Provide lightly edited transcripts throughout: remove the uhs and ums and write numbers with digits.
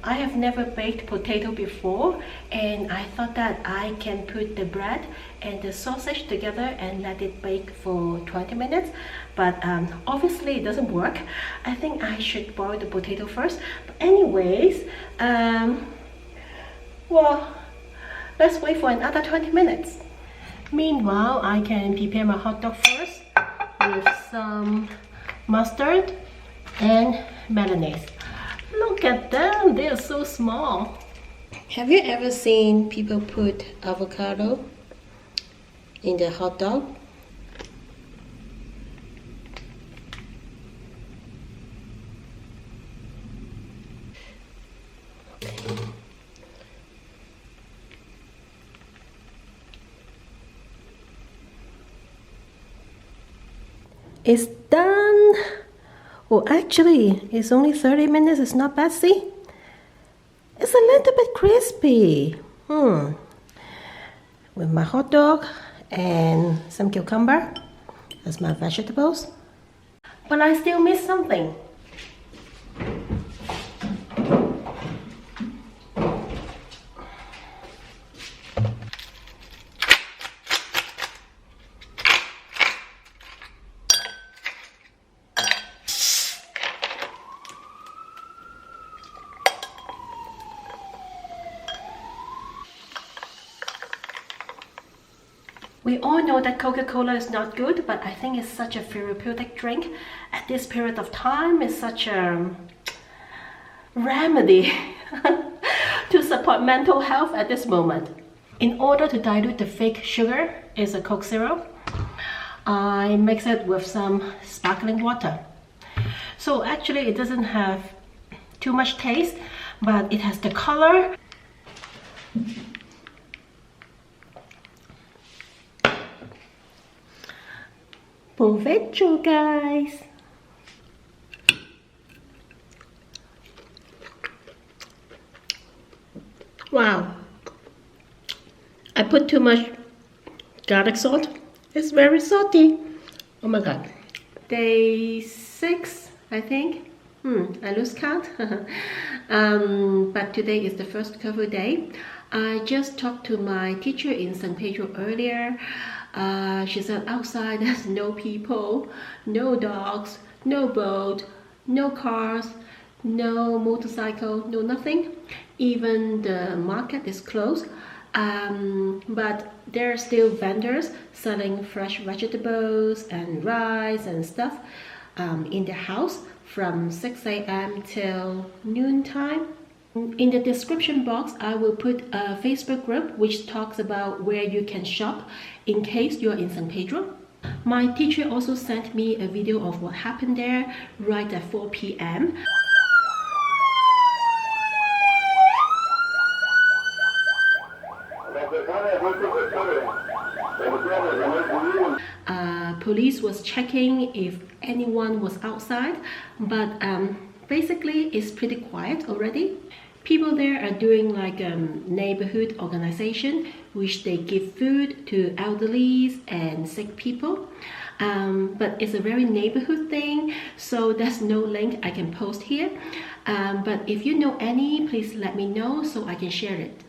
I have never baked potato before, and I thought that I can put the bread and the sausage together and let it bake for 20 minutes, but obviously it doesn't work. I think I should boil the potato first. But anyways, well, let's wait for another 20 minutes. Meanwhile, I can prepare my hot dog first with some mustard and mayonnaise. Look at them, they are so small. Have you ever seen people put avocado in the hot dog? It's done. Oh, actually, it's only 30 minutes. It's not bad, see? It's a little bit crispy. With my hot dog and some cucumber as my vegetables. But I still miss something. We all know that Coca-Cola is not good, but I think it's such a therapeutic drink at this period of time. It's such a remedy to support mental health at this moment. In order to dilute the fake sugar is a Coke Zero, I mix it with some sparkling water. So actually it doesn't have too much taste, but it has the color. Provecho, guys! Wow! I put too much garlic salt. It's very salty. Oh my god. Day 6, I think. I lose count. But today is the first recovery day. I just talked to my teacher in San Pedro earlier. She said outside there's no people, no dogs, no boat, no cars, no motorcycle, no nothing. Even the market is closed. But there are still vendors selling fresh vegetables and rice and stuff in the house from 6 a.m. till noon time. In the description box, I will put a Facebook group which talks about where you can shop in case you're in San Pedro. My teacher also sent me a video of what happened there right at 4 p.m. Police was checking if anyone was outside, but basically it's pretty quiet already. People there are doing like a neighborhood organization which they give food to elderlies and sick people, but it's a very neighborhood thing, so there's no link I can post here, but if you know any, please let me know so I can share it.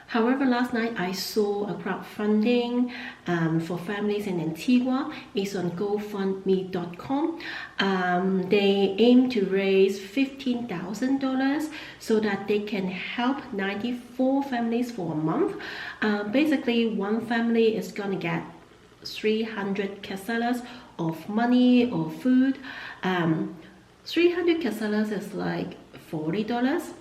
However, last night I saw a crowdfunding for families in Antigua. It's on GoFundMe.com. They aim to raise $15,000 so that they can help 94 families for a month. Basically, one family is gonna get 300 quetzales of money or food. 300 quetzales is like $40.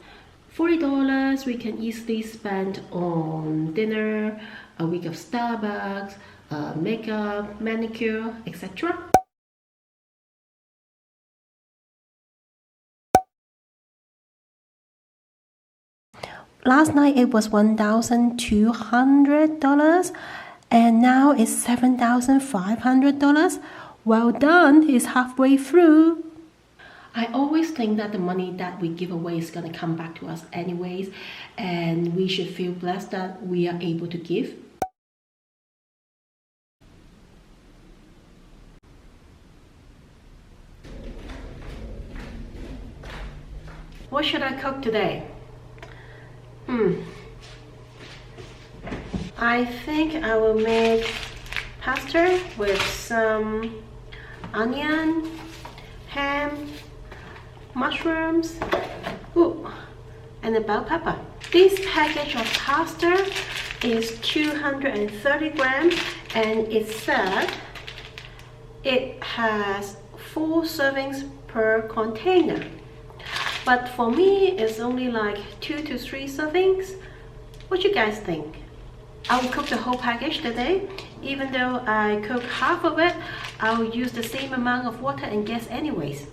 $40 we can easily spend on dinner, a week of Starbucks, makeup, manicure, etc. Last night it was $1,200 and now it's $7,500. Well done, it's halfway through. I always think that the money that we give away is going to come back to us anyways, and we should feel blessed that we are able to give. What should I cook today? I think I will make pasta with some onion, ham, mushrooms, and a bell pepper. This package of pasta is 230 grams and it said it has 4 servings per container. But for me, it's only like 2 to 3 servings. What you guys think? I'll cook the whole package today. Even though I cook half of it, I'll use the same amount of water and gas anyways.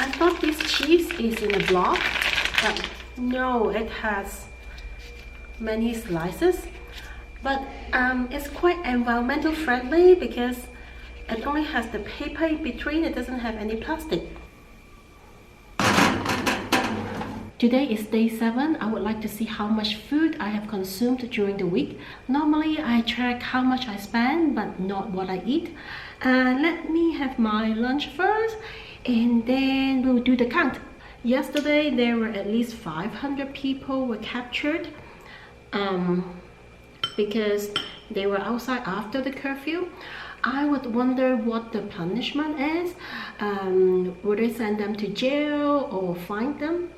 I thought this cheese is in a block, but no, it has many slices. But it's quite environmental friendly because it only has the paper in between, it doesn't have any plastic. Today is day 7. I would like to see how much food I have consumed during the week. Normally I track how much I spend, but not what I eat. Let me have my lunch first, and then we'll do the count. Yesterday there were at least 500 people were captured because they were outside after the curfew. I would wonder what the punishment is. Would they send them to jail or fine them?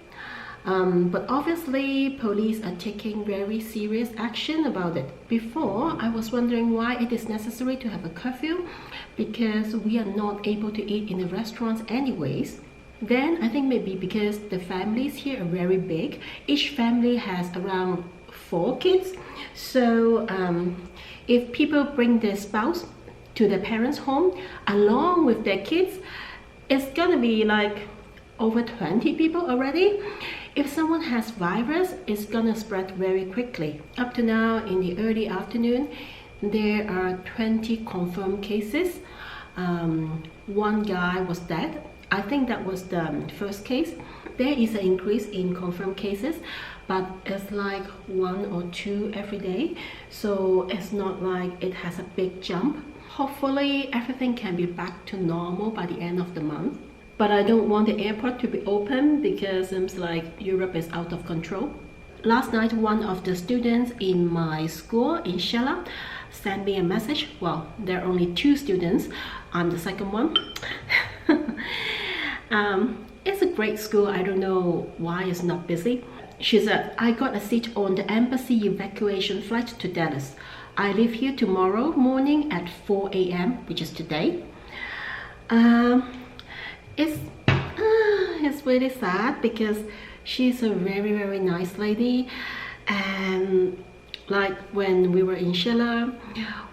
But obviously police are taking very serious action about it. Before, I was wondering why it is necessary to have a curfew, because we are not able to eat in the restaurants anyways. Then I think maybe because the families here are very big. Each family has around 4 kids. So if people bring their spouse to their parents' home along with their kids, it's gonna be like over 20 people already. If someone has virus, it's gonna spread very quickly. Up to now, in the early afternoon, there are 20 confirmed cases. 1 guy was dead. I think that was the first case. There is an increase in confirmed cases, but it's like 1 or 2 every day. So it's not like it has a big jump. Hopefully everything can be back to normal by the end of the month. But I don't want the airport to be open because it seems like Europe is out of control. Last night, one of the students in my school in Shella sent me a message. Well, there are only 2 students. I'm the second one. It's a great school. I don't know why it's not busy. She said, I got a seat on the embassy evacuation flight to Dallas. I leave here tomorrow morning at 4 a.m., which is today. It's really sad because she's a very nice lady, and like when we were in Shella,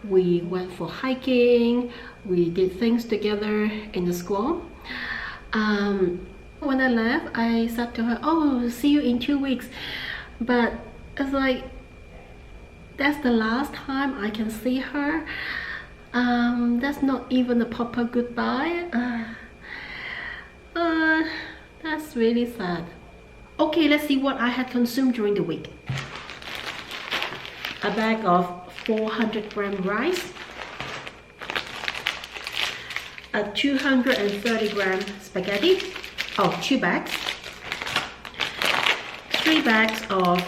we went for hiking, we did things together in the school. When I left, I said to her, oh, see you in 2 weeks, but it's like that's the last time I can see her. That's not even a proper goodbye. That's really sad. Okay, let's see what I had consumed during the week. A bag of 400-gram rice, a 230-gram spaghetti, 2 bags, 3 bags of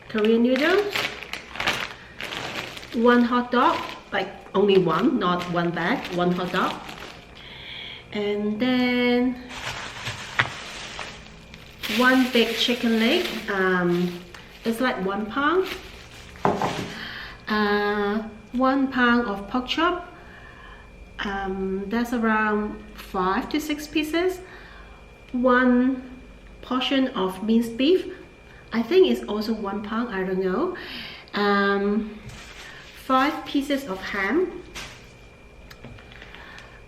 Korean noodles, 1 hot dog, like only 1, not 1 bag, 1 hot dog, and then 1 big chicken leg. It's like 1 pound. 1 pound of pork chop. That's around 5 to 6 pieces. 1 portion of minced beef. I think it's also 1 pound. I don't know. 5 pieces of ham.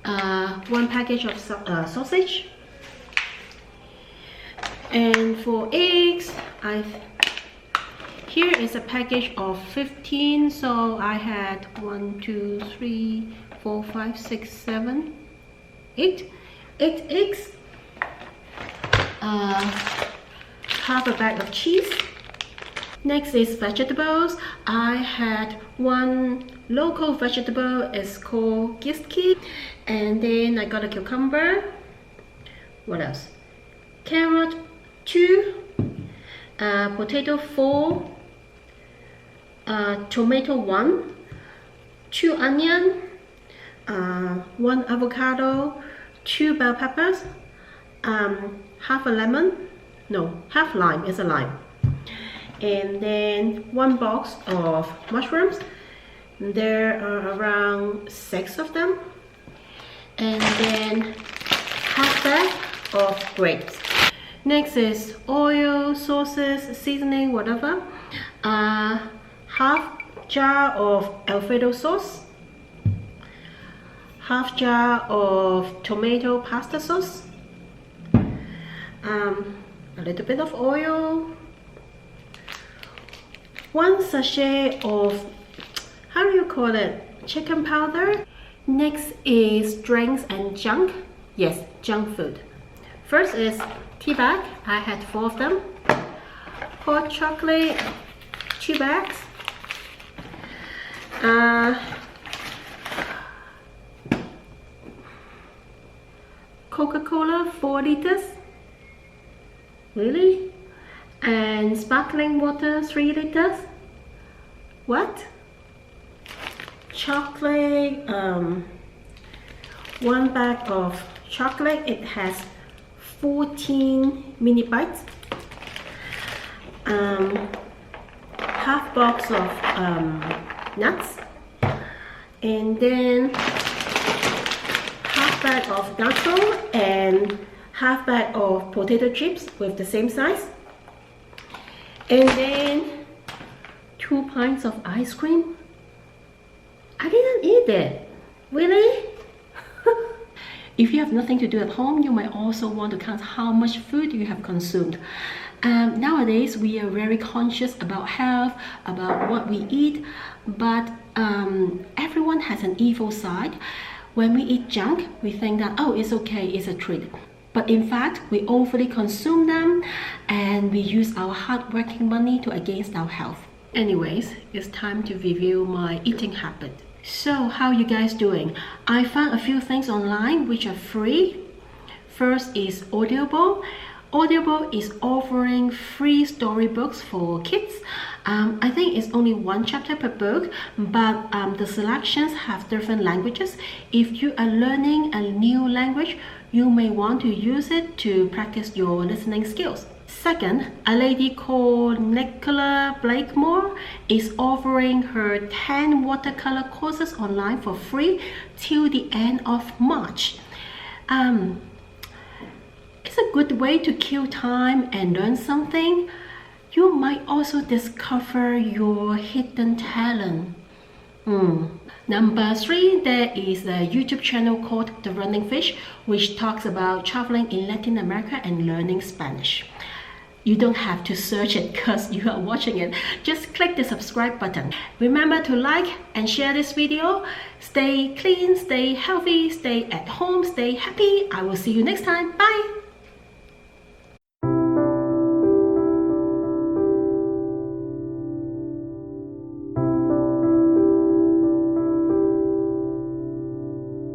1 package of sausage. And for eggs, here is a package of 15, so I had 1, 2, 3, 4, 5, 6, 7, 8 eggs, half a bag of cheese. Next is vegetables. I had one local vegetable, it's called giski, and then I got a cucumber. What else? Carrot 2, potato 4, tomato 1, 2 onion, 1 avocado, 2 bell peppers, half a lemon, no, half lime, it's a lime, and then 1 box of mushrooms. There are around 6 of them, and then half bag of grapes. Next is oil, sauces, seasoning, whatever. Half jar of Alfredo sauce, half jar of tomato pasta sauce, a little bit of oil, 1 sachet of, how do you call it, chicken powder. Next is drinks and junk. Yes, junk food. First is tea bag. I had 4 of them. Hot chocolate, 2 bags. Coca-Cola 4 liters. Really? And sparkling water 3 liters. What? Chocolate, 1 bag of chocolate. It has 14 mini bites. Half box of nuts, and then half bag of nacho and half bag of potato chips with the same size, and then 2 pints of ice cream. I didn't eat it. Really? If you have nothing to do at home, you might also want to count how much food you have consumed. Nowadays, we are very conscious about health, about what we eat, but everyone has an evil side. When we eat junk, we think that, oh, it's okay, it's a treat. But in fact, we overly consume them and we use our hard-working money to against our health. Anyways, it's time to review my eating habit. So, how you guys doing? I found a few things online which are free. First is Audible. Audible is offering free storybooks for kids. I think it's only 1 chapter per book, but the selections have different languages. If you are learning a new language, you may want to use it to practice your listening skills. Second, a lady called Nicola Blakemore is offering her 10 watercolor courses online for free till the end of March. It's a good way to kill time and learn something. You might also discover your hidden talent. Number 3, there is a YouTube channel called The Running Fish, which talks about traveling in Latin America and learning Spanish. You don't have to search it because you are watching it. Just click the subscribe button. Remember to like and share this video. Stay clean, stay healthy, stay at home, stay happy. I will see you next time. Bye!